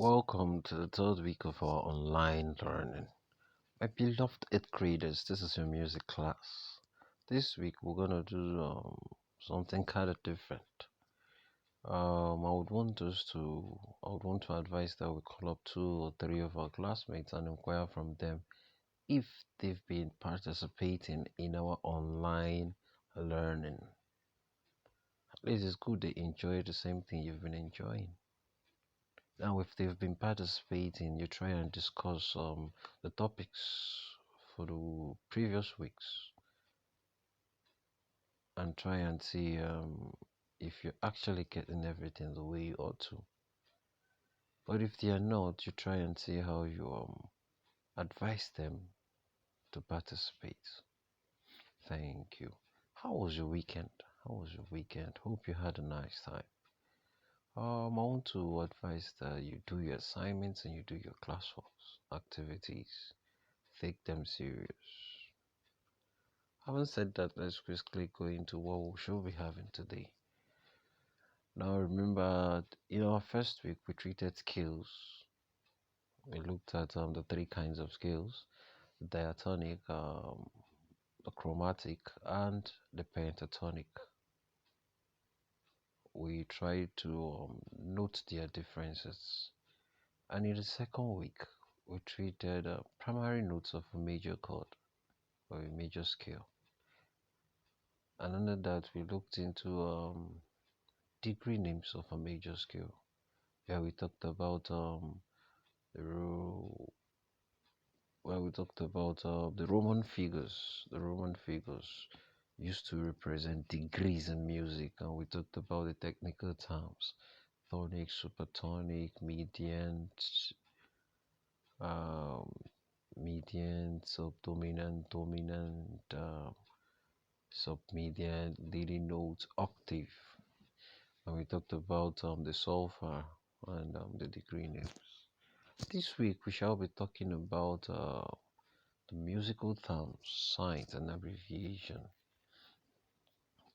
Welcome to the third week of our online learning. My beloved eighth graders, this is your music class. This week we're gonna do something kind of different. I would want to advise that we call up two or three of our classmates and inquire from them if they've been participating in our online learning. At least it's good they enjoy the same thing you've been enjoying. Now, if they've been participating, you try and discuss the topics for the previous weeks and try and see if you're actually getting everything the way you ought to. But if they are not, you try and see how you advise them to participate. Thank you. How was your weekend? How was your weekend? Hope you had a nice time. I want to advise that you do your assignments and you do your classworks, activities. Take them serious. Having said that, let's quickly go into what we should be having today. Now, remember, in our first week, we treated scales. We looked at the three kinds of scales: the diatonic, the chromatic, and the pentatonic. We tried to note their differences. And in the second week, we treated primary notes of a major chord or a major scale. And under that, we looked into degree names of a major scale. Yeah, we talked about the ro- we talked about the Roman figures. The Roman figures used to represent degrees in music, and we talked about the technical terms: tonic, supertonic, um, median, subdominant, dominant, submedian, leading notes, octave. And we talked about the sulfur and the degree names. This week we shall be talking about the musical terms, signs, and abbreviation.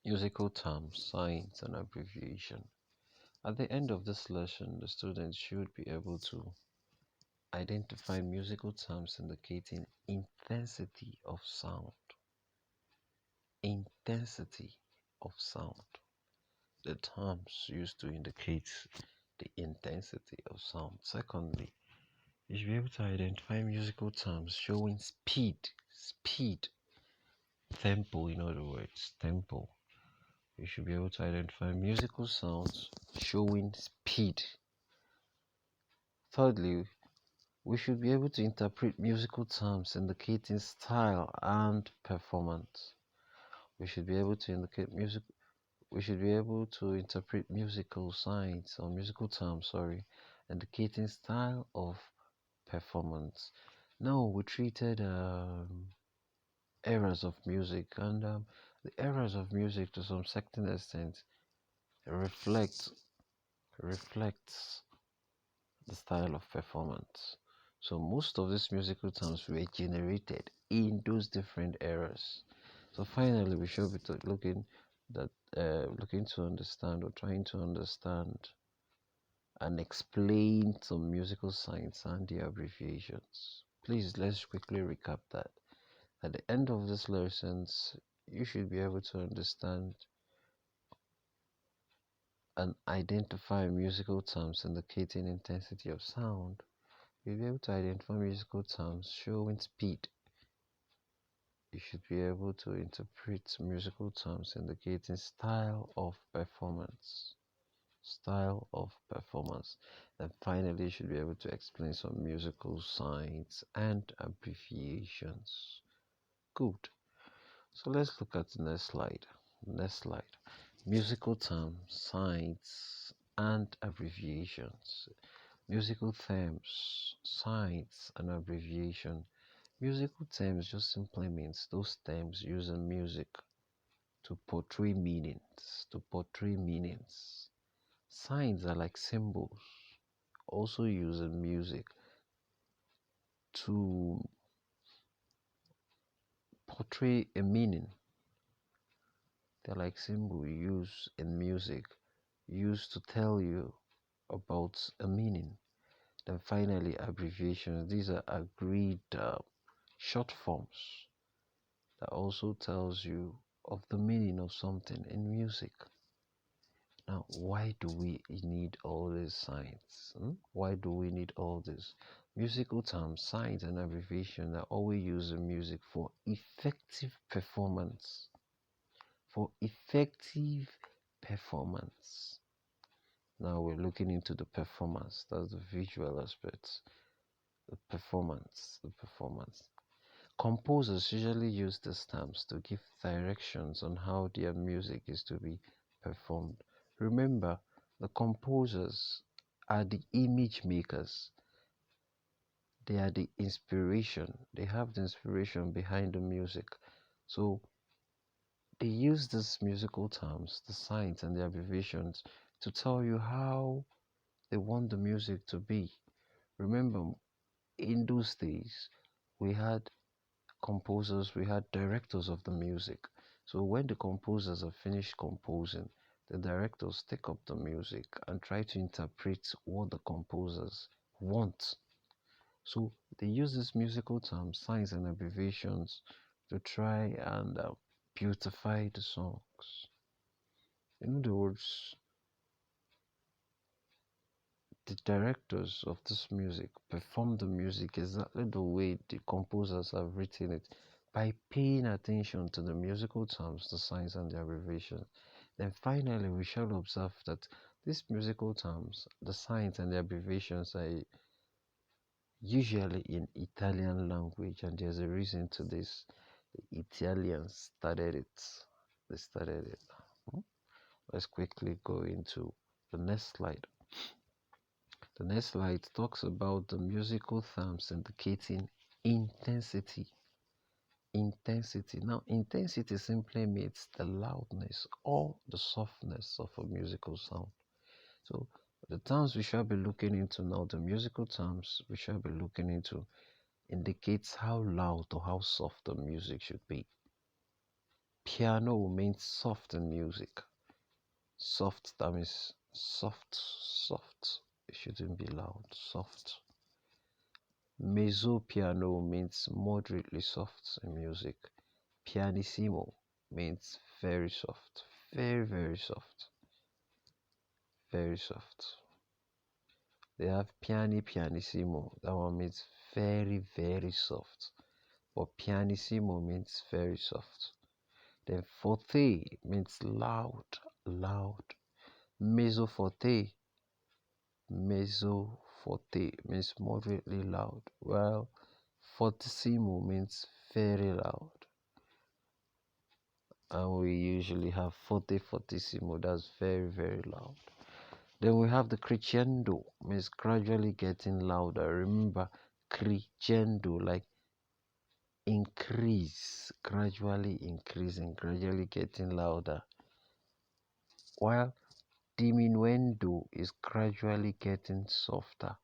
Musical terms, signs, and abbreviation. At the end of this lesson, the students should be able to identify musical terms indicating intensity of sound. Intensity of sound. The terms used to indicate the intensity of sound. Secondly, you should be able to identify musical terms showing speed, tempo, in other words, tempo. You should be able to identify musical sounds showing speed. Thirdly, we should be able to interpret musical terms indicating style and performance. We should be able to indicate music. We should be able to interpret musical signs or musical terms, sorry, indicating style of performance. Now we treated eras of music, and the eras of music, to some certain extent, reflect reflects the style of performance. So most of these musical terms were generated in those different eras. So finally, we should be looking to understand or trying to understand and explain some musical signs and their abbreviations. Please let's quickly recap that. At the end of these lessons, you should be able to understand and identify musical terms indicating intensity of sound. You'll be able to identify musical terms showing speed. You should be able to interpret musical terms indicating style of performance. Style of performance. And finally, you should be able to explain some musical signs and abbreviations. Good. So let's look at the next slide. Next slide. Musical terms, signs, and abbreviations. Musical terms, signs, and abbreviation. Musical terms just simply means those terms used in music to portray meanings. To portray meanings. Signs are like symbols, also used in music to portray a meaning. They're like symbols used in music, used to tell you about a meaning. Then finally, abbreviations. These are agreed short forms that also tells you of the meaning of something in music. Now, why do we need all these signs? Why do we need all this? Musical terms, signs, and abbreviations are always used in music for effective performance. For effective performance. Now we're looking into the performance. That's the visual aspects. The performance. The performance. Composers usually use these terms to give directions on how their music is to be performed. Remember, the composers are the image makers. They are the inspiration. They have the inspiration behind the music. So they use these musical terms, the signs and the abbreviations, to tell you how they want the music to be. Remember, in those days, we had composers, we had directors of the music. So when the composers have finished composing, the directors take up the music and try to interpret what the composers want. So they use these musical terms, signs and abbreviations to try and beautify the songs. In other words, the directors of this music perform the music exactly the way the composers have written it by paying attention to the musical terms, the signs, and the abbreviations. Then finally, we shall observe that these musical terms, the signs, and the abbreviations are usually in Italian language, and there's a reason to this. The Italians started it. They started it. Hmm? Let's quickly go into the next slide. The next slide talks about the musical terms indicating intensity. Intensity. Now, intensity simply means the loudness or the softness of a musical sound. So, the terms we shall be looking into now, the musical terms we shall be looking into, indicates how loud or how soft the music should be. Piano means soft in music. Soft, that means soft, soft. It shouldn't be loud, soft. Mezzo piano means moderately soft in music. Pianissimo means very soft, very, very soft, very soft. They have pianissimo, that one means very, very soft. But pianissimo means very soft. Then forte means loud, loud. Mezzo forte, mezzo forte means moderately loud. Well, fortissimo means very loud. And we usually have forte fortissimo, that's very, very loud. Then we have the crescendo, means gradually getting louder. Remember, crescendo, like increase, gradually increasing, gradually getting louder. While diminuendo is gradually getting softer.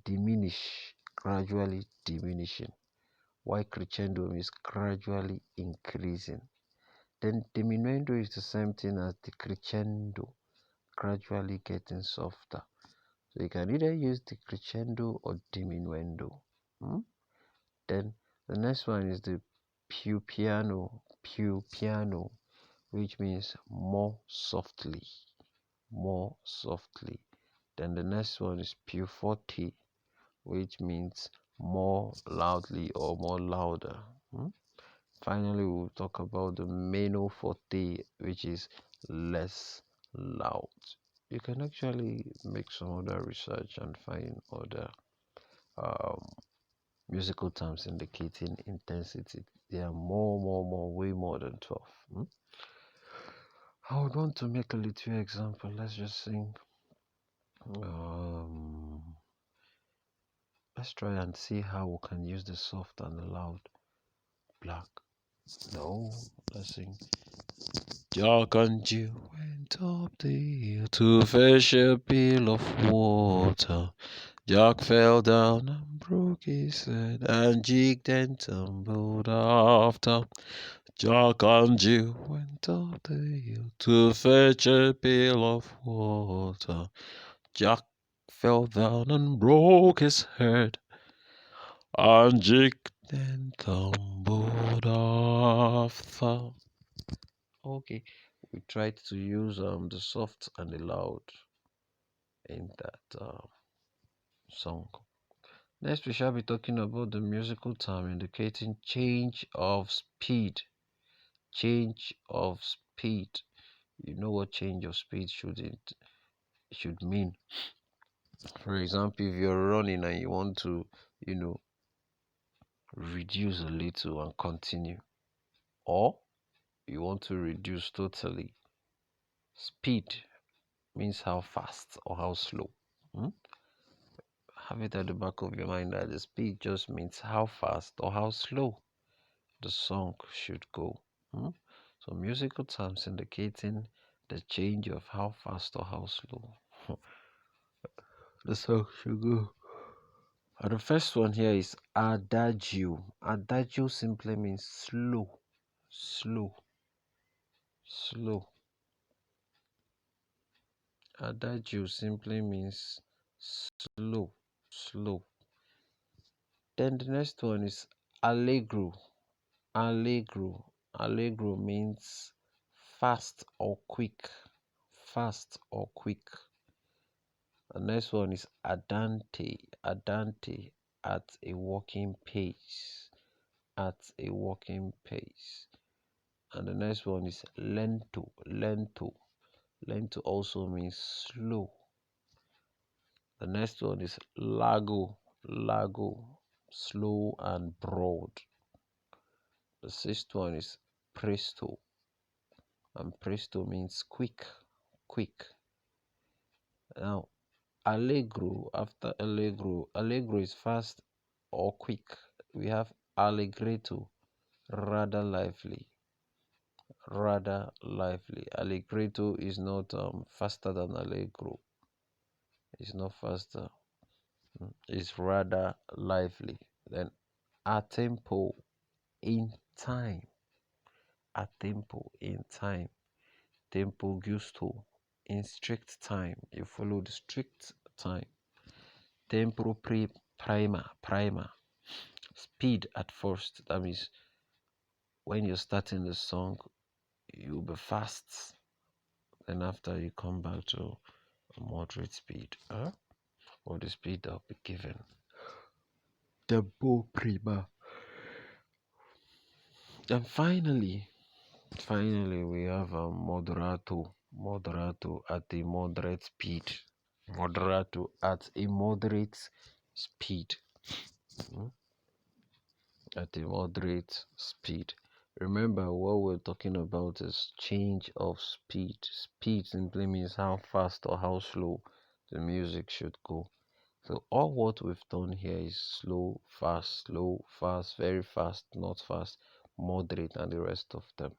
Diminish, gradually diminishing. While crescendo is gradually increasing. Then diminuendo is the same thing as the crescendo, gradually getting softer. So you can either use the crescendo or diminuendo. Then the next one is the più piano, which means more softly, more softly. Then the next one is più forte, which means more loudly or more louder. Finally, we'll talk about the meno forte, which is less loud. You can actually make some other research and find other um, musical terms indicating intensity. There are more, way more than 12. I would want to make a little example. Let's just sing. Let's try and see how we can use the soft and the loud. Black. No, let's sing. Jack and Jill went up the hill to fetch a pail of water. Jack fell down and broke his head, and Jig then tumbled after. Jack and Jill went up the hill to fetch a pail of water. Jack fell down and broke his head, and Jake then tumbled off the. Okay, we tried to use the soft and the loud in that song. Next, we shall be talking about the musical term indicating change of speed. Change of speed. You know what change of speed should mean. For example, if you're running and you want to, you know, reduce a little and continue, or you want to reduce totally. Speed means how fast or how slow. Hmm? Have it at the back of your mind that the speed just means how fast or how slow the song should go. Hmm? So musical terms indicating the change of how fast or how slow the song should go. And the first one here is adagio. Adagio simply means slow, slow, slow. Adagio simply means slow, slow. Then the next one is allegro. Allegro. Allegro means fast or quick. Fast or quick. The next one is andante. Andante, at a walking pace. At a walking pace. And the next one is lento. Lento. Lento also means slow. The next one is largo. Largo. Slow and broad. The sixth one is presto. And presto means quick. Quick. Now, allegro, after allegro, allegro is fast or quick. We have allegretto, rather lively, rather lively. Allegretto is not faster than allegro. It's not faster. It's rather lively. Then a tempo, in time. A tempo, in time. Tempo giusto, in strict time. You follow the strict time. Tempo prima, prima. Speed at first. That means when you're starting the song, you'll be fast. Then after you come back to a moderate speed, or the speed that'll be given. Tempo prima. And finally we have a moderato. Moderato at a moderate speed. Moderato at a moderate speed. Hmm? At a moderate speed. Remember, what we're talking about is change of speed. Speed simply means how fast or how slow the music should go. So all what we've done here is slow, fast, very fast, not fast, moderate, and the rest of them.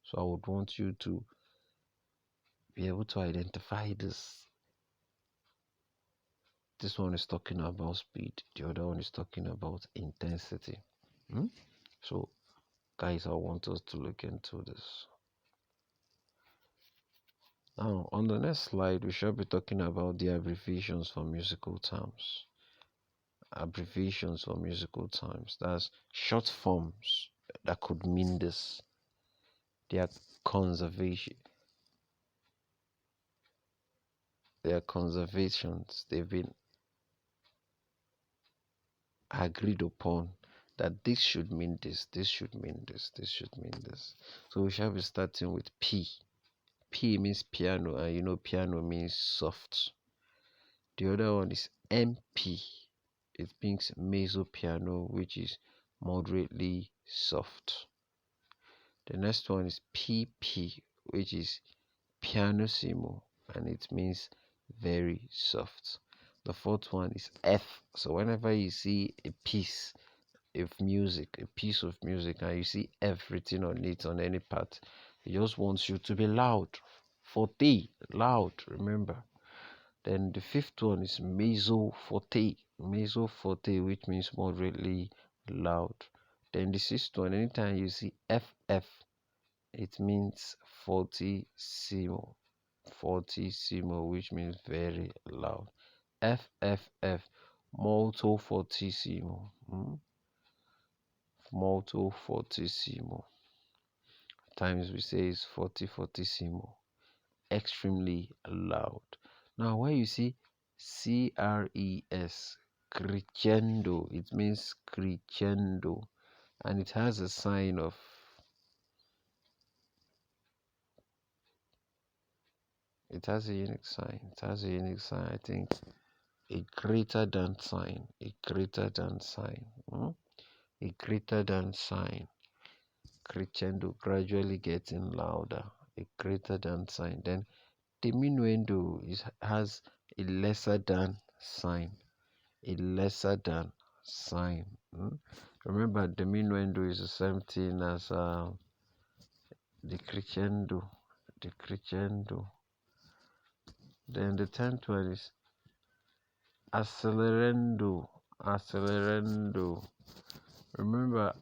So I would want you to be able to identify this. This one is talking about speed. The other one is talking about intensity. So guys, I want us to look into this. Now, on the next slide, we shall be talking about the abbreviations for musical terms. Abbreviations for musical terms. That's short forms that could mean this. They are conservation. They are conservations. They've been agreed upon that this should mean this, this should mean this, this should mean this. So we shall be starting with P. P means piano, and you know piano means soft. The other one is MP. It means mezzo piano, which is moderately soft. The next one is PP, which is pianissimo, and it means very soft. The fourth one is F. So whenever you see a piece of music, a piece of music, and you see F written on it on any part, it just wants you to be loud. Forte, loud, remember. Then the fifth one is mezzo forte. Mezzo forte, which means moderately loud. Then the sixth one, anytime you see FF, it means fortissimo. Fortissimo, which means very loud. FFF, molto fortissimo. Molto fortissimo. Times we say is fortissimo, extremely loud. Now, when you see CRES, crescendo, it means crescendo, and it has a sign of, it has a unique sign. It has a unique sign, I think, a greater than sign, a greater than sign, a greater than sign, crescendo, gradually getting louder, a greater than sign. Then diminuendo has a lesser than sign, a lesser than sign. Remember, diminuendo is the same thing as the crescendo, the crescendo. Then the 10th one is accelerando, accelerando. Remember,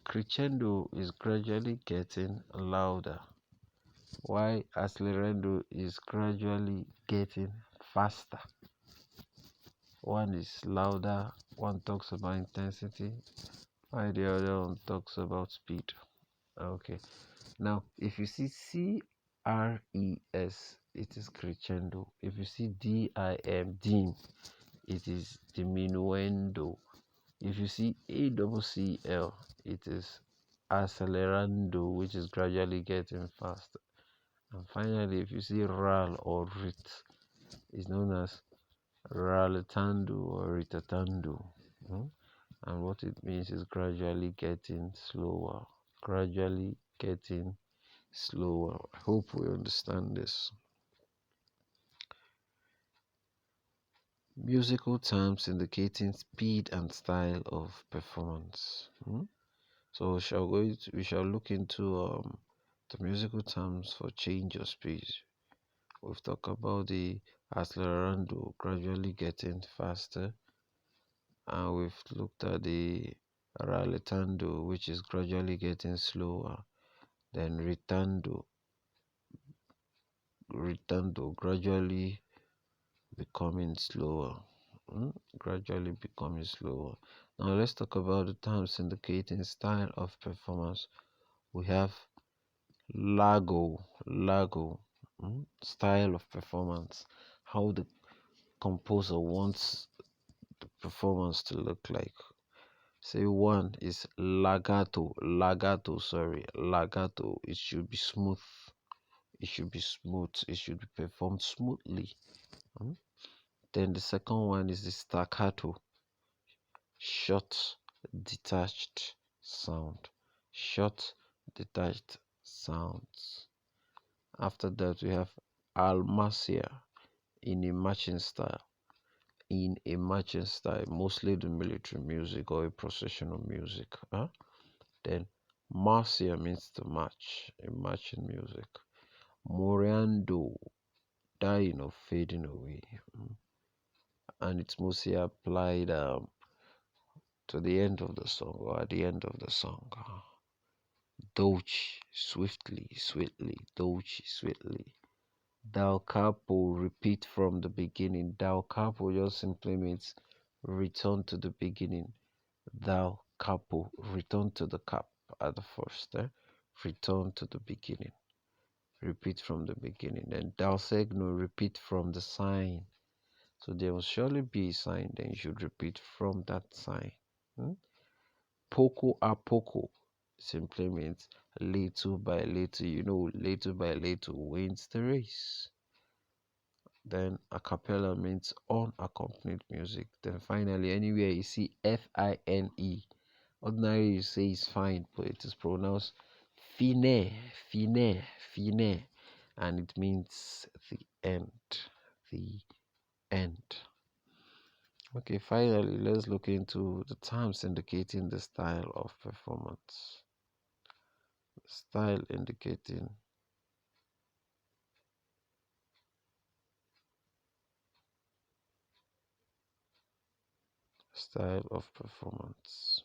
crescendo is gradually getting louder, while accelerando is gradually getting faster. One is louder, one talks about intensity, while the other one talks about speed. Okay, now if you see CRES, it is crescendo. If you see dim, it is diminuendo. If you see ACCL, it is accelerando, which is gradually getting faster. And finally, if you see RAL or RIT, it's known as rallentando or ritatando. And what it means is gradually getting slower, gradually getting slower. I hope we understand this. Musical terms indicating speed and style of performance. So we shall look into the musical terms for change of speed. We've talked about the accelerando, gradually getting faster, and we've looked at the rallentando, which is gradually getting slower. Then ritando, gradually becoming slower. Gradually becoming slower. Now let's talk about the terms indicating style of performance. We have lago, style of performance, how the composer wants the performance to look like. Say one is lagato. It should be smooth. It should be smooth. It should be performed smoothly. Then the second one is the staccato, short, detached sound. Short, detached sounds. After that, we have almacia, in a marching style. In a marching style, mostly the military music or a processional music. Then marcia means to march, a marching music. Moriando, dying or fading away. And it's mostly applied to the end of the song or at the end of the song. Dolce, sweetly, dolce, sweetly. Dal capo, repeat from the beginning. Dal capo just simply means return to the beginning. Dal capo, return to the cap at the first. Return to the beginning. Repeat from the beginning. Then dal segno, repeat from the sign. So there will surely be a sign, then you should repeat from that sign. Poco a poco simply means little by little. Little by little wins the race. Then a cappella means unaccompanied music. Then finally, anywhere you see FINE, ordinarily you say it's fine, but it is pronounced fine, fine, and it means the end. The end. Okay, finally, let's look into the terms indicating the style of performance. Style indicating style of performance.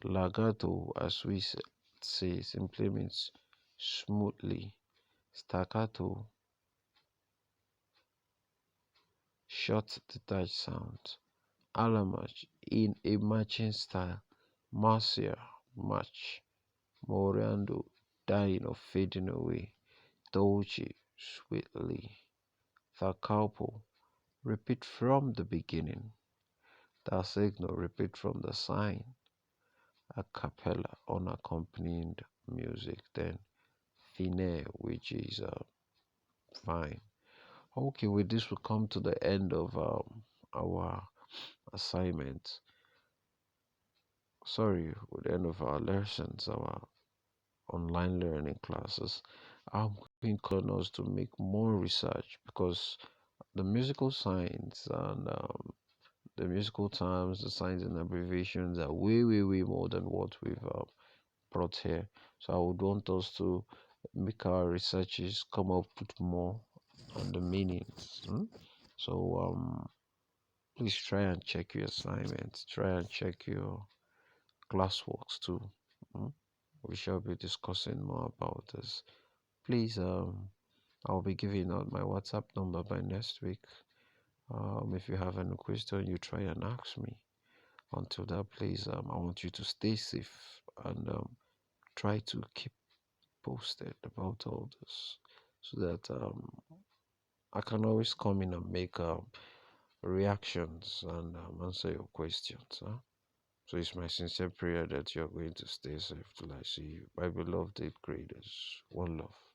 Legato, as we say, simply means smoothly. Staccato short detached sounds. Alamac in a marching style. Marcia, march. Morando, dying or fading away. Dolce, sweetly. The couple, repeat from the beginning. The signal, repeat from the sign. A cappella, unaccompanied music. Then fine, which is fine. Okay, with this, we come to the end of our assignment. Sorry, with the end of our lessons, our online learning classes. I'm calling us to make more research because the musical signs and the musical terms, the signs and abbreviations are way, way, way more than what we've brought here. So I would want us to make our researches come up with more on the meanings. So please try and check your assignments. Try and check your classworks too. Mm. We shall be discussing more about this. Please, I'll be giving out my WhatsApp number by next week. If you have any question, you try and ask me. Until that, please, I want you to stay safe and try to keep posted about all this so that I can always come in and make reactions and answer your questions. Huh? So it's my sincere prayer that you're going to stay safe till I see you. My beloved eighth graders, one love.